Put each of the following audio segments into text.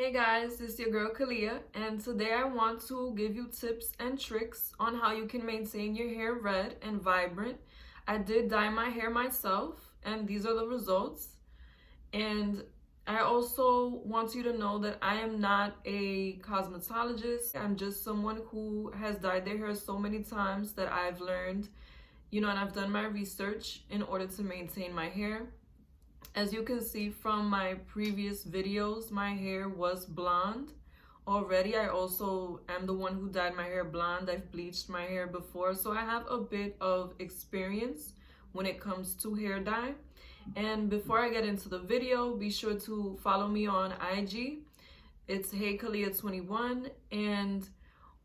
Hey guys, this is your girl Kalia, and today I want to give you tips and tricks on how you can maintain your hair red and vibrant. I did dye my hair myself, and these are the results. And I also want you to know that I am not a cosmetologist. I'm just someone who has dyed their hair so many times that I've learned, and I've done my research in order to maintain my hair. As you can see from my previous videos, my hair was blonde already. I also am the one who dyed my hair blonde. I've bleached my hair before, so I have a bit of experience when it comes to hair dye. And before I get into the video, be sure to follow me on IG. It's HeyKalia21, and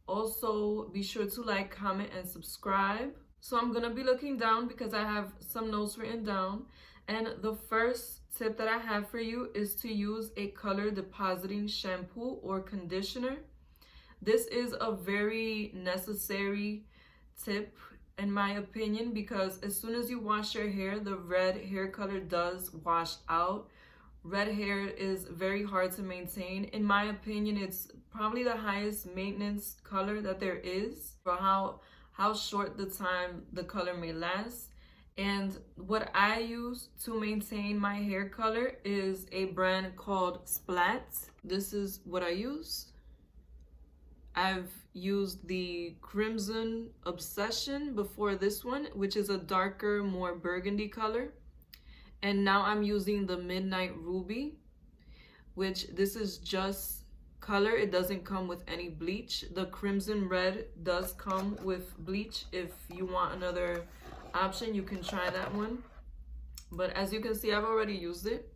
also be sure to like, comment, and subscribe. So I'm gonna be looking down because I have some notes written down. And the first tip that I have for you is to use a color depositing shampoo or conditioner. This is a very necessary tip in my opinion, because as soon as you wash your hair, the red hair color does wash out. Red hair is very hard to maintain. In my opinion, it's probably the highest maintenance color that there is for how short the time the color may last. And what I use to maintain my hair color is a brand called Splat. This is what I use. I've used the Crimson Obsession before this one, which is a darker, more burgundy color. And now I'm using the Midnight Ruby, which this is just color. It doesn't come with any bleach. The Crimson Red does come with bleach. If you want another option, you can try that one. But as you can see, I've already used it.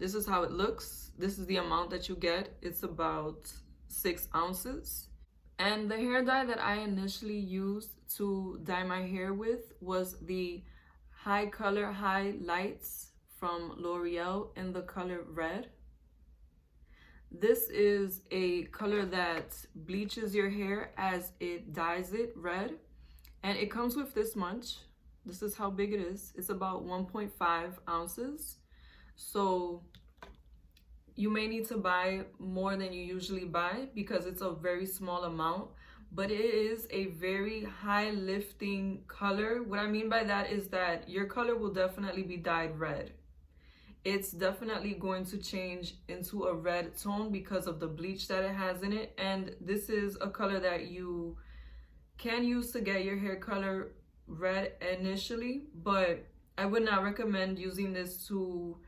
This is how it looks. This is the amount that you get. It's about 6 ounces. And the hair dye that I initially used to dye my hair with was the Hicolor Hilights from L'Oreal in the color red. This is a color that bleaches your hair as it dyes it red. And it comes with this much. This is how big it is. It's about 1.5 ounces. So you may need to buy more than you usually buy because it's a very small amount, but it is a very high lifting color. What I mean by that is that your color will definitely be dyed red. It's definitely going to change into a red tone because of the bleach that it has in it. And this is a color that you can use to get your hair color red initially, but I would not recommend using this to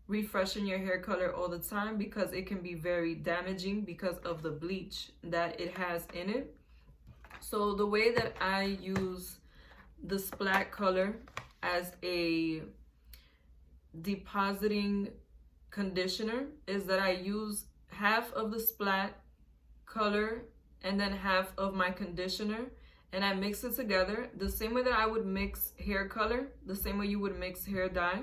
refreshen your hair color all the time because it can be very damaging because of the bleach that it has in it. So the way that I use the Splat color as a depositing conditioner is that I use half of the Splat color and then half of my conditioner, and I mix it together the same way that I would mix hair color, the same way you would mix hair dye.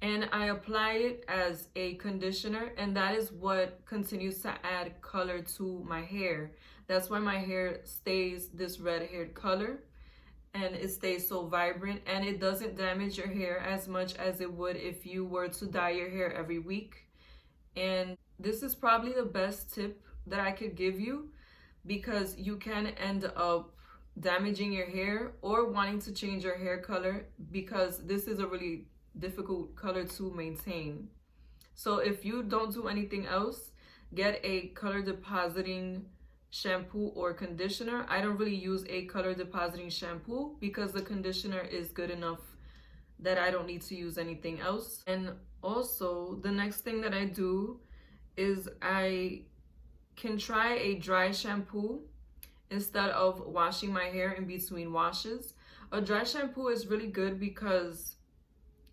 And I apply it as a conditioner, and that is what continues to add color to my hair. That's why my hair stays this red haired color and it stays so vibrant, and it doesn't damage your hair as much as it would if you were to dye your hair every week. And this is probably the best tip that I could give you, because you can end up damaging your hair or wanting to change your hair color, because this is a really difficult color to maintain. So if you don't do anything else, get a color depositing shampoo or conditioner. I don't really use a color depositing shampoo because the conditioner is good enough that I don't need to use anything else. And also the next thing that I do is I can try a dry shampoo instead of washing my hair in between washes. A dry shampoo is really good because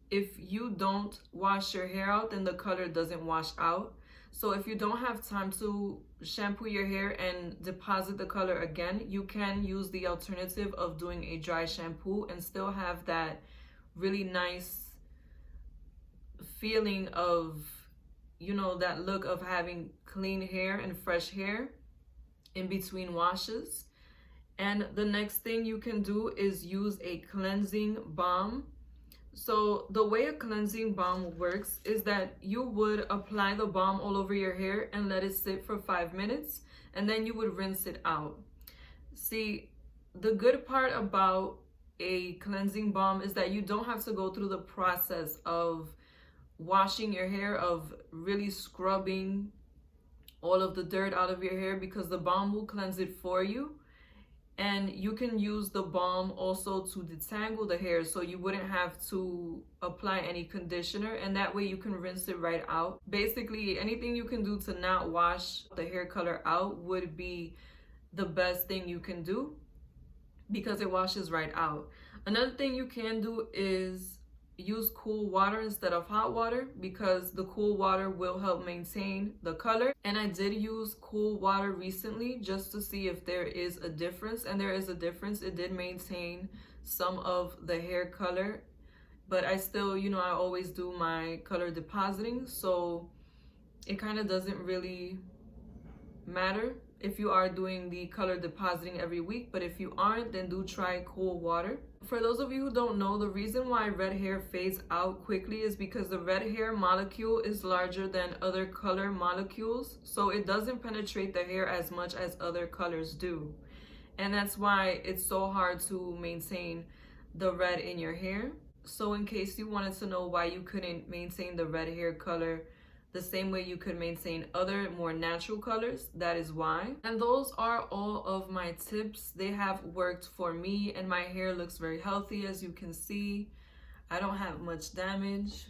if you don't wash your hair out, then the color doesn't wash out. So if you don't have time to shampoo your hair and deposit the color again, you can use the alternative of doing a dry shampoo and still have that really nice feeling of, that look of having clean hair and fresh hair in between washes. And the next thing you can do is use a cleansing balm So the way a cleansing balm works is that you would apply the balm all over your hair and let it sit for 5 minutes, and then you would rinse it out. See, the good part about a cleansing balm is that you don't have to go through the process of washing your hair, of really scrubbing all of the dirt out of your hair, because the balm will cleanse it for you. And you can use the balm also to detangle the hair, so you wouldn't have to apply any conditioner, and that way you can rinse it right out. Basically, anything you can do to not wash the hair color out would be the best thing you can do, because it washes right out. Another thing you can do is use cool water instead of hot water, because the cool water will help maintain the color. And I did use cool water recently just to see if there is a difference, and there is a difference. It did maintain some of the hair color, but I still, I always do my color depositing, so it kind of doesn't really matter if you are doing the color depositing every week. But if you aren't, then do try cool water. For those of you who don't know, the reason why red hair fades out quickly is because the red hair molecule is larger than other color molecules, so it doesn't penetrate the hair as much as other colors do. And that's why it's so hard to maintain the red in your hair. So in case you wanted to know why you couldn't maintain the red hair color the same way you could maintain other more natural colors, that is why. And those are all of my tips. They have worked for me, and my hair looks very healthy, as you can see. I don't have much damage.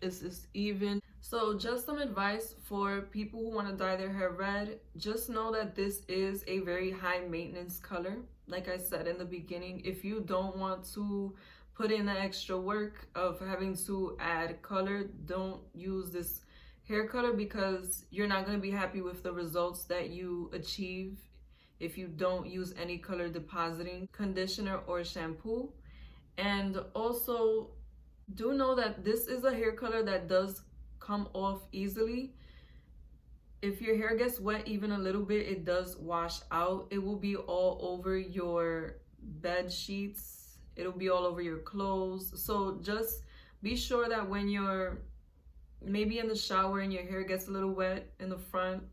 It's even. So just some advice for people who want to dye their hair red. Just know that this is a very high maintenance color. Like I said in the beginning, if you don't want to put in the extra work of having to add color, don't use this hair color, because you're not going to be happy with the results that you achieve if you don't use any color depositing conditioner or shampoo. And also, do know that this is a hair color that does come off easily. If your hair gets wet even a little bit, it does wash out. It will be all over your bed sheets. It'll be all over your clothes. So just be sure that when you're maybe in the shower and your hair gets a little wet in the front,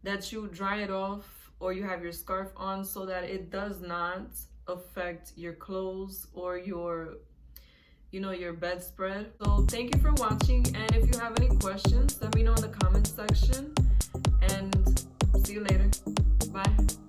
that you dry it off, or you have your scarf on, so that it does not affect your clothes or your bedspread. So thank you for watching, and if you have any questions, let me know in the comment section, and see you later. Bye.